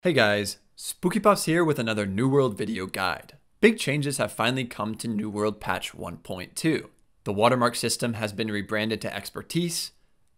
Hey guys, Spookypops here with another New World video guide. Big changes have finally come to New World patch 1.2. The watermark system has been rebranded to Expertise,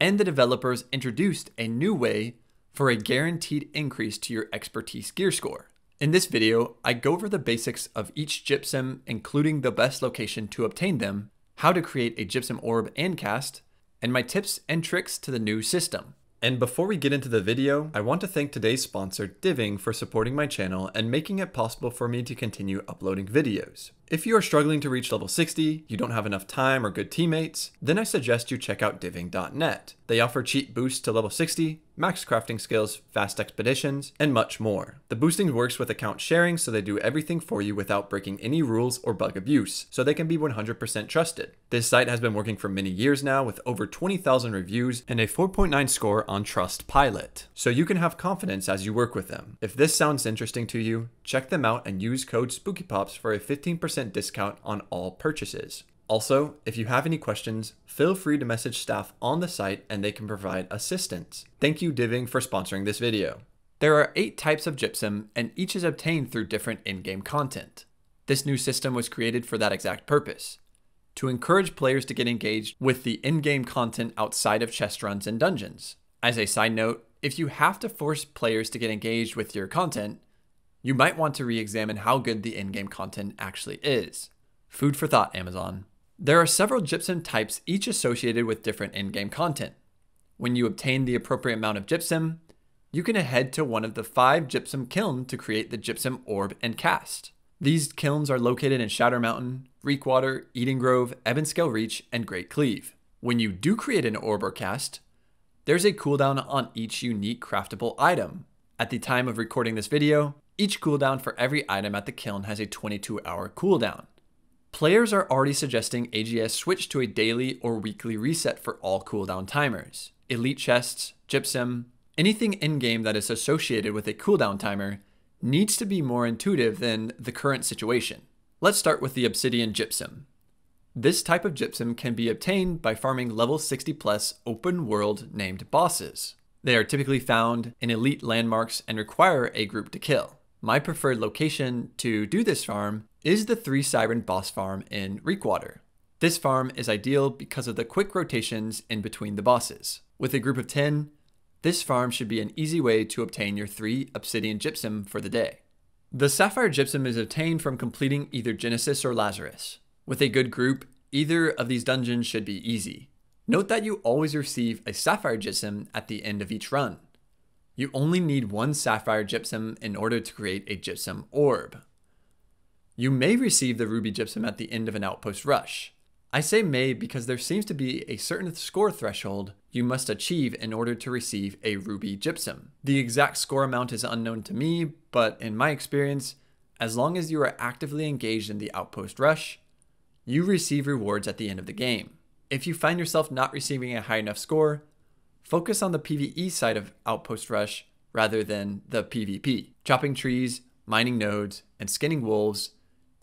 and the developers introduced a new way for a guaranteed increase to your Expertise gear score. In this video, I go over the basics of each gypsum, including the best location to obtain them, how to create a gypsum orb and cast, and my tips and tricks to the new system. And before we get into the video, I want to thank today's sponsor, Diving, for supporting my channel and making it possible for me to continue uploading videos. If you are struggling to reach level 60, you don't have enough time or good teammates, then I suggest you check out diving.net. They offer cheap boosts to level 60, max crafting skills, fast expeditions, and much more. The boosting works with account sharing, so they do everything for you without breaking any rules or bug abuse, so they can be 100% trusted. This site has been working for many years now with over 20,000 reviews and a 4.9 score on Trustpilot, so you can have confidence as you work with them. If this sounds interesting to you, check them out and use code Spookypops for a 15% discount on all purchases. Also, if you have any questions, feel free to message staff on the site and they can provide assistance. Thank you, Diving, for sponsoring this video. There are 8 types of gypsum, and each is obtained through different in-game content. This new system was created for that exact purpose, to encourage players to get engaged with the in-game content outside of chest runs and dungeons. As a side note, if you have to force players to get engaged with your content, you might want to re-examine how good the in-game content actually is. Food for thought, Amazon. There are several gypsum types, each associated with different in-game content. When you obtain the appropriate amount of gypsum, you can head to one of the 5 gypsum kilns to create the gypsum orb and cast. These kilns are located in Shadow Mountain, Reekwater, Edengrove, Ebonscale Reach, and Great Cleave. When you do create an orb or cast, there's a cooldown on each unique craftable item. At the time of recording this video, each cooldown for every item at the kiln has a 22-hour cooldown. Players are already suggesting AGS switch to a daily or weekly reset for all cooldown timers. Elite chests, gypsum, anything in-game that is associated with a cooldown timer needs to be more intuitive than the current situation. Let's start with the Obsidian Gypsum. This type of gypsum can be obtained by farming level 60 plus open world named bosses. They are typically found in elite landmarks and require a group to kill. My preferred location to do this farm is the 3 Siren boss farm in Reekwater. This farm is ideal because of the quick rotations in between the bosses. With a group of 10, this farm should be an easy way to obtain your 3 Obsidian Gypsum for the day. The Sapphire Gypsum is obtained from completing either Genesis or Lazarus. With a good group, either of these dungeons should be easy. Note that you always receive a Sapphire Gypsum at the end of each run. You only need 1 Sapphire Gypsum in order to create a gypsum orb. You may receive the Ruby Gypsum at the end of an outpost rush. I say may because there seems to be a certain score threshold you must achieve in order to receive a Ruby Gypsum. The exact score amount is unknown to me, but in my experience, as long as you are actively engaged in the outpost rush, you receive rewards at the end of the game. If you find yourself not receiving a high enough score, focus on the PvE side of Outpost Rush rather than the PvP. Chopping trees, mining nodes, and skinning wolves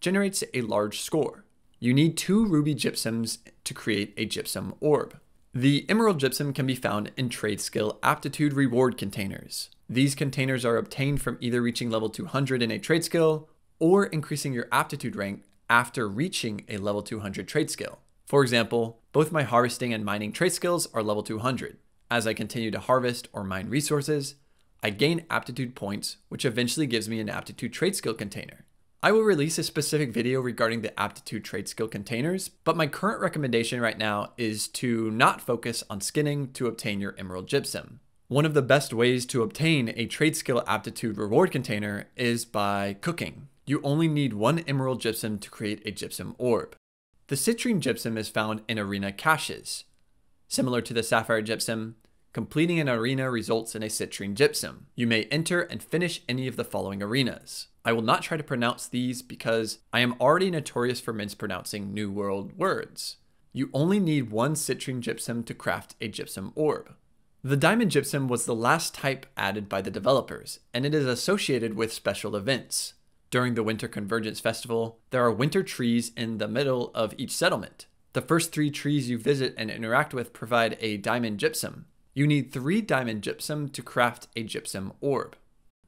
generates a large score. You need 2 Ruby Gypsums to create a Gypsum Orb. The Emerald Gypsum can be found in Trade Skill Aptitude Reward Containers. These containers are obtained from either reaching level 200 in a trade skill or increasing your aptitude rank after reaching a level 200 trade skill. For example, both my harvesting and mining trade skills are level 200. As I continue to harvest or mine resources, I gain aptitude points, which eventually gives me an aptitude trade skill container. I will release a specific video regarding the aptitude trade skill containers, but my current recommendation right now is to not focus on skinning to obtain your Emerald Gypsum. One of the best ways to obtain a trade skill aptitude reward container is by cooking. You only need 1 Emerald Gypsum to create a gypsum orb. The Citrine Gypsum is found in arena caches. Similar to the Sapphire Gypsum, completing an arena results in a Citrine Gypsum. You may enter and finish any of the following arenas. I will not try to pronounce these because I am already notorious for mispronouncing New World words. You only need 1 Citrine Gypsum to craft a gypsum orb. The Diamond Gypsum was the last type added by the developers, and it is associated with special events. During the Winter Convergence Festival, there are winter trees in the middle of each settlement. The first 3 trees you visit and interact with provide a Diamond Gypsum. You need 3 Diamond Gypsum to craft a Gypsum Orb.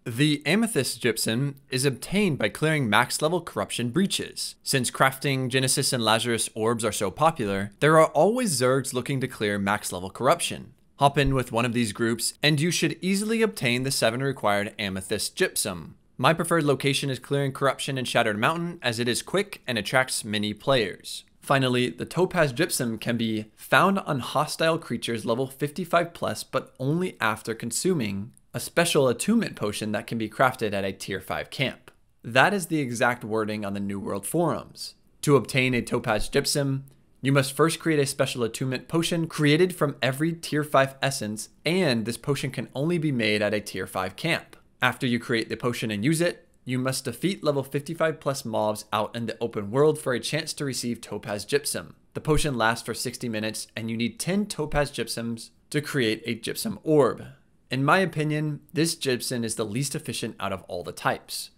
The Amethyst Gypsum is obtained by clearing max level corruption breaches. Since crafting Genesis and Lazarus orbs are so popular, there are always Zergs looking to clear max level corruption. Hop in with one of these groups and you should easily obtain the 7 required Amethyst Gypsum. My preferred location is clearing corruption in Shattered Mountain as it is quick and attracts many players. Finally, the Topaz Gypsum can be found on hostile creatures level 55 plus, but only after consuming a special attunement potion that can be crafted at a tier 5 camp. That is the exact wording on the New World forums. To obtain a Topaz Gypsum, you must first create a special attunement potion created from every tier 5 essence, and this potion can only be made at a tier 5 camp. After you create the potion and use it, you must defeat level 55 plus mobs out in the open world for a chance to receive Topaz Gypsum. The potion lasts for 60 minutes and you need 10 Topaz Gypsums to create a Gypsum orb. In my opinion, this gypsum is the least efficient out of all the types.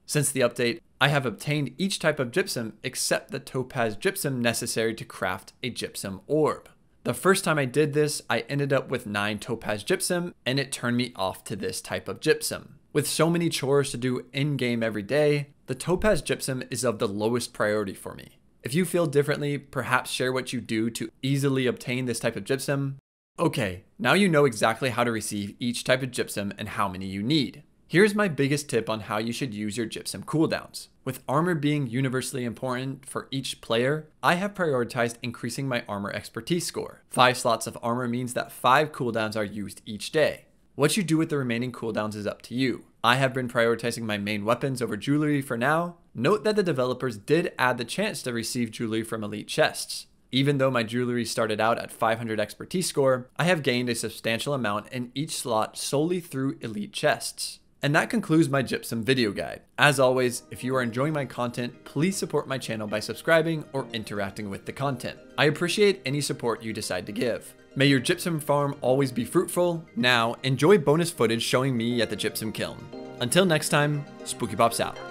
Since the update, I have obtained each type of gypsum except the Topaz Gypsum necessary to craft a gypsum orb. The first time I did this, I ended up with 9 Topaz Gypsum and it turned me off to this type of gypsum. With so many chores to do in-game every day, the Topaz Gypsum is of the lowest priority for me. If you feel differently, perhaps share what you do to easily obtain this type of gypsum. Okay, now you know exactly how to receive each type of gypsum and how many you need. Here's my biggest tip on how you should use your gypsum cooldowns. With armor being universally important for each player, I have prioritized increasing my armor expertise score. 5 slots of armor means that 5 cooldowns are used each day. What you do with the remaining cooldowns is up to you. I have been prioritizing my main weapons over jewelry for now. Note that the developers did add the chance to receive jewelry from elite chests. Even though my jewelry started out at 500 expertise score, I have gained a substantial amount in each slot solely through elite chests. And that concludes my gypsum video guide. As always, if you are enjoying my content, please support my channel by subscribing or interacting with the content. I appreciate any support you decide to give. May your gypsum farm always be fruitful. Now, enjoy bonus footage showing me at the gypsum kiln. Until next time, Spookypops out.